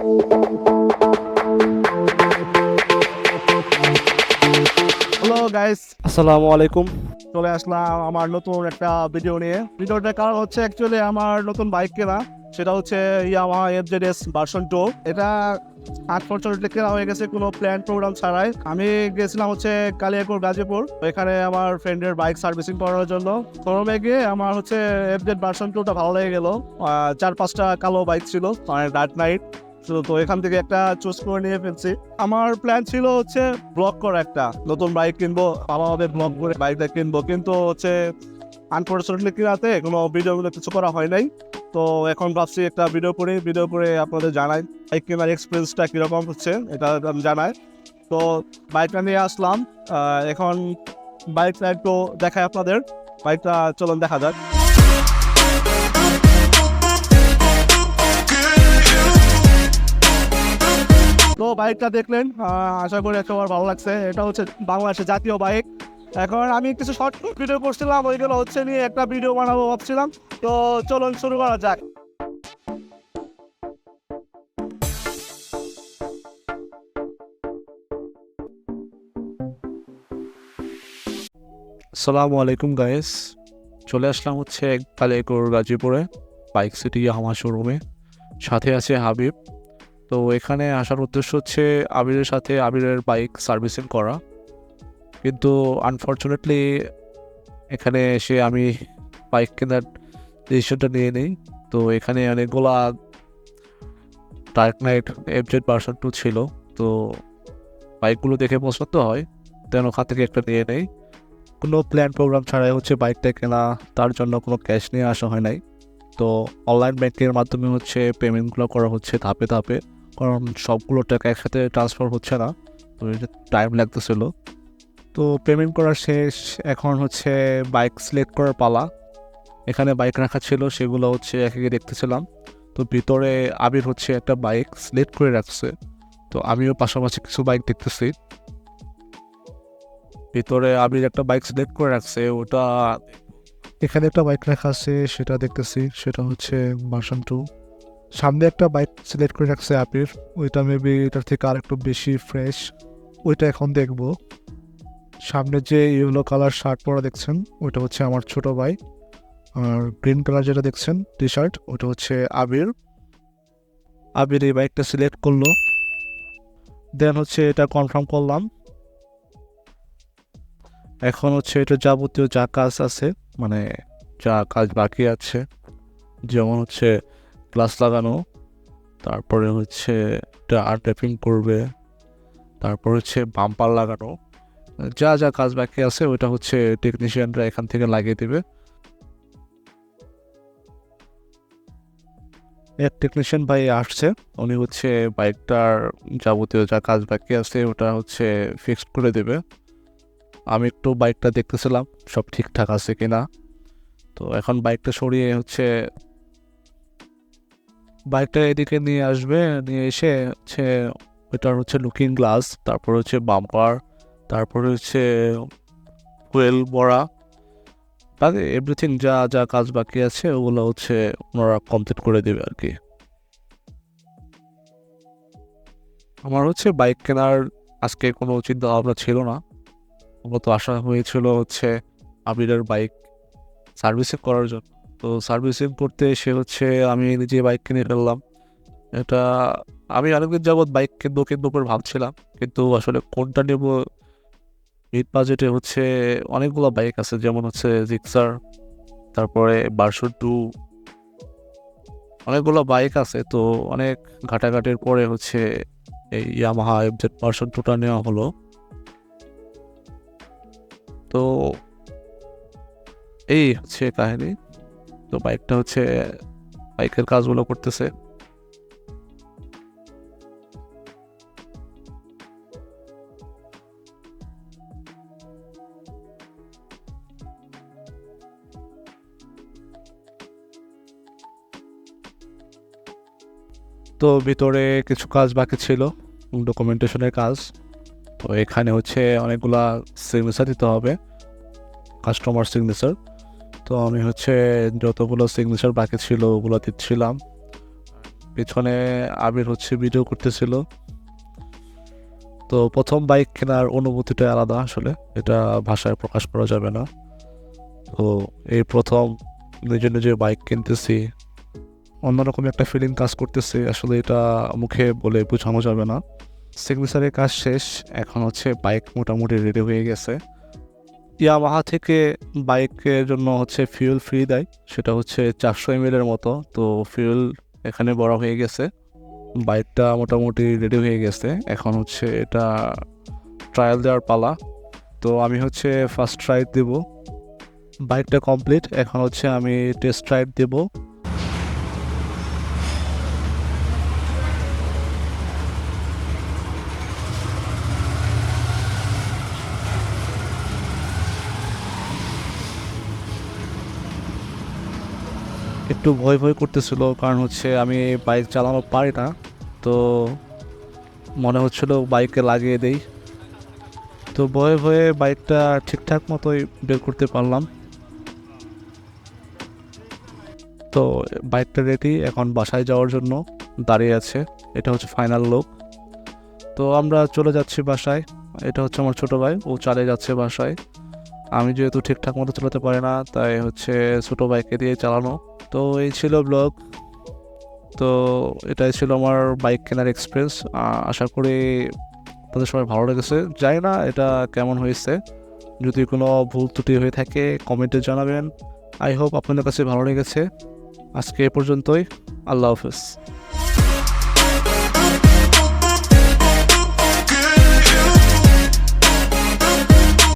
Hello guys, আসসালামু আলাইকুম। চলে আসলাম আমার নতুন একটা ভিডিও নিয়ে। ভিডিওটার কারণ হচ্ছে অ্যাকচুয়ালি আমার নতুন বাইক কেনা, সেটা হচ্ছে ইয়ামাহা FZS ভার্সন 2। এটা আনফরচুনেটলি কেনা হয়ে গেছে কোনো প্ল্যান প্রোগ্রাম ছাড়াই। আমি গেছিলাম হচ্ছে কালিয়াকৈর গাজীপুর, এখানে আমার ফ্রেন্ডের বাইক সার্ভিসিং করার জন্য। শোরুমে গিয়ে আমার হচ্ছে FZ ভার্সন 2টা ভালো লেগে গেল। 4-5টা কালো বাইক ছিল, মানে ডার্ক নাইট। তো এখান থেকে একটা চুজ করে নিয়ে ফেলছি। আমার প্ল্যান ছিল হচ্ছে ব্লগ করা, একটা নতুন বাইক কিনবো, ভালোভাবে ব্লগ করে বাইকটা কিনবো, কিন্তু হচ্ছে আনফরচুনেটলি কিনাতে কোনো ভিডিওগুলো কিছু করা হয় নাই। তো এখন ভাবছি একটা ভিডিও করে আপনাদের জানাই বাইক কেনার এক্সপিরিয়েন্সটা কীরকম হচ্ছে, এটা আমি জানাই। তো বাইকটা নিয়ে আসলাম, এখন বাইকটা একটু দেখাই আপনাদের। বাইকটা চলুন দেখা যাক। তো বাইকটা দেখলেন, আশা করি সবার ভালো লাগছে। এটা হচ্ছে বাংলাদেশের জাতীয় বাইক। এখন আমি কিছু শর্ট ভিডিও করছিলাম, ওইগুলো হচ্ছে নিয়ে একটা ভিডিও বানাবো ভাবছিলাম। তো চলুন শুরু করা যাক। আসসালামু আলাইকুম গাইস, চলে আসলাম হচ্ছে কালিয়াকৈর গাজীপুরে বাইক সিটি ইয়ামাহা শোরুমে। সাথে আছে হাবিব। তো এখানে আসার উদ্দেশ্য হচ্ছে আবিরের সাথে আবিরের বাইক সার্ভিসিং করা, কিন্তু আনফরচুনেটলি এখানে এসে আমি বাইক কেনার ডিসিশনটা নিয়ে নিই। তো এখানে অনেকগুলা ডার্ক নাইট FZ ভার্সন 2 ছিল। তো বাইকগুলো দেখে পছন্দ হয়, তেন ওখান থেকে একটা নিয়ে নেই। কোনো প্ল্যান প্রোগ্রাম ছাড়াই হচ্ছে বাইকটা কেনা, তার জন্য কোনো ক্যাশ নিয়ে আসা হয় নাই। তো অনলাইন ব্যাংকের মাধ্যমে হচ্ছে পেমেন্টগুলো করা হচ্ছে ধাপে ধাপে, কারণ সবগুলো টাকা একসাথে ট্রান্সফার হচ্ছে না, তো টাইম লাগতেছিল। তো পেমেন্ট করা শেষ, এখন হচ্ছে বাইক সিলেক্ট করার পালা। এখানে বাইক রাখা ছিল, সেগুলো হচ্ছে একে একে দেখতেছিলাম। তো ভিতরে আবির হচ্ছে একটা বাইক সিলেক্ট করে রাখছে, তো আমিও পাশাপাশি কিছু বাইক দেখতেছি। ভিতরে আবির একটা বাইক সিলেক্ট করে রাখছে, ওটা এখানে একটা বাইক রাখা আছে, সেটা দেখতেছি, সেটা হচ্ছে ভার্সন 2। সামনে একটা বাইক সিলেক্ট করে রাখছে আবির, ওইটা মেবি এটার থেকে আর একটু বেশি ফ্রেশ, ওইটা এখন দেখবো। সামনে যে ইয়েলো কালার শার্ট পরা দেখছেন, ওইটা হচ্ছে আমার ছোট ভাই। আর গ্রিন কালার যেটা দেখছেন টি শার্ট, ওটা হচ্ছে আবির। আবির এই বাইকটা সিলেক্ট করলো, দেন হচ্ছে এটা কনফার্ম করলাম। এখন হচ্ছে এটা যাবতীয় যা কাজ আছে, মানে যা কাজ বাকি আছে, যেমন হচ্ছে গ্লাস লাগানো, তারপরে হচ্ছে এটা আনর্যাপিং করবে, তারপর হচ্ছে বাম্পার লাগানো, যা যা কাজ বাকি আছে ওইটা হচ্ছে টেকনিশিয়ানরা এখান থেকে লাগিয়ে দেবে। এক টেকনিশিয়ান ভাই আসছে, উনি হচ্ছে বাইকটার যাবতীয় যা কাজ বাকি আছে ওটা হচ্ছে ফিক্সড করে দেবে। আমি একটু বাইকটা দেখতেছিলাম সব ঠিকঠাক আছে কিনা। তো এখন বাইকটা সরিয়ে হচ্ছে বাইকটা এদিকে নিয়ে আসবে, নিয়ে এসে হচ্ছে ওইটার হচ্ছে লুকিং গ্লাস, তারপর হচ্ছে বাম্পার, তারপরে হচ্ছে হুইল বড়া, বাকি এভরিথিং যা যা কাজ বাকি আছে ওগুলো হচ্ছে ওনারা কমপ্লিট করে দেবে আর কি। আমার হচ্ছে বাইক কেনার আজকে কোনো চিন্তা ভাবনা ছিল না, মূলত আশা হয়েছিল হচ্ছে আবিরের বাইক সার্ভিসিং করার জন্য। তো সার্ভিসিং করতে এসে হচ্ছে আমি নিজে বাইক কিনে ফেললাম। এটা আমি অনেকদিন যাবৎ বাইক কিনবো করে ভাবছিলাম, কিন্তু আসলে কোনটা নেব। মিড বাজেটে হচ্ছে অনেকগুলো বাইক আছে, যেমন হচ্ছে জিক্সার, তারপরে ভার্সন 2, অনেকগুলো বাইক আছে। তো অনেক ঘাটাঘাটির পরে হচ্ছে এই ইয়ামাহা FZ ভার্সন 2টা নেওয়া হলো। তো এই হচ্ছে কাহিনী। তো বাইকটা হচ্ছে বাইকের কাজগুলো করতেছে। তো ভিতরে কিছু কাজ বাকি ছিল, ডকুমেন্টেশনের কাজ। তো এখানে হচ্ছে অনেকগুলা সিগনেচার দিতে হবে, কাস্টমার সিগনেচার। তো আমি হচ্ছে যতগুলো সিগনেচার বাকি ছিল ওগুলো দিচ্ছিলাম। পেছনে আবির হচ্ছে ভিডিও করতেছিল। তো প্রথম বাইক কেনার অনুভূতিটা আলাদা, আসলে এটা ভাষায় প্রকাশ করা যাবে না। তো এই প্রথম নিজে নিজে বাইক কিনতেছি, অন্যরকম একটা ফিলিং কাজ করতেছে, আসলে এটা মুখে বলে বোঝানো যাবে না। সিগনেচারের কাজ শেষ, এখন হচ্ছে বাইক মোটামুটি রেডি হয়ে গেছে। ইয়ামাহা থেকে বাইকের জন্য হচ্ছে ফিউল ফ্রি দেয়, সেটা হচ্ছে 400 ml এর মতো। তো ফিউল এখানে বড় হয়ে গেছে, বাইকটা মোটামুটি রেডি হয়ে গেছে। এখন হচ্ছে এটা ট্রায়াল দেওয়ার পালা। তো আমি হচ্ছে ফার্স্ট রাইড দেব, বাইকটা কমপ্লিট, এখন হচ্ছে আমি টেস্ট রাইড দেব। একটু ভয় ভয় করতেছিল, কারণ হচ্ছে আমি বাইক চালানো পারি না। তো মনে হচ্ছিল বাইকে লাগিয়ে দেই। তো ভয়ে ভয়ে বাইকটা ঠিকঠাক মতোই বের করতে পারলাম। তো বাইকটা রেডি, এখন বাসায় যাওয়ার জন্য দাঁড়িয়ে আছে। এটা হচ্ছে ফাইনাল লুক। তো আমরা চলে যাচ্ছি বাসায়। এটা হচ্ছে আমার ছোট ভাই, ও চালিয়ে যাচ্ছে বাসায়। আমি যেহেতু ঠিকঠাক মতো চালাতে পারি না, তাই হচ্ছে ছোট ভাইকে দিয়ে চালানো। তো এই ছিল ব্লগ। তো এটাই ছিল আমার বাইক কেনার এক্সপিরিয়েন্স। আশা করি আপনাদের সবাই ভালো লেগেছে। জানি না এটা কেমন হয়েছে, যদি কোনো ভুল ত্রুটি হয়ে থাকে কমেন্টে জানাবেন। আই হোপ আপনাদের কাছে ভালো লেগেছে। আজকে এ পর্যন্তই। আল্লাহ হাফেজ।